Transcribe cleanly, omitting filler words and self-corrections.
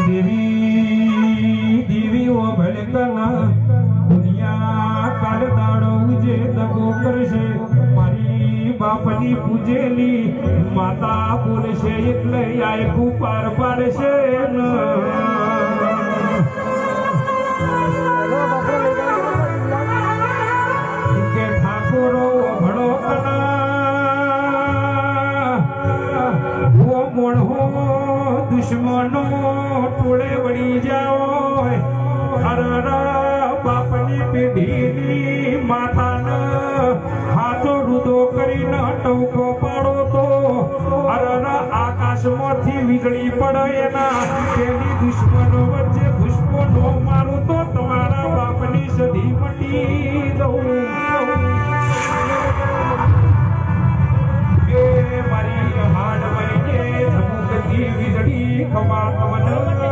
દેવી દેવી ઓ ભલકના દુનિયા કાળ દાડો ઉજે દગો કરશે મારી બાપની પૂજેલી માતા બોલશે એટલે આયકું પાર પાડશે કે ઠાકોરો ભણો કના ઓ મોણો દુશ્મનો ટોળે વળી જાઓ અરરા બાપની પેઢીની માતાને હાથો રૂદો કરીને ટવકો પાડો તો અરરા આકાશમાંથી વીજળી પડે એના તેની દુશ્મનો વચ્ચે પુષ્પો નો મારું તો તમારા બાપની સધી મટી દઉં એ મારી હાડ મરીને ધમકતી વીજળી કમા કમન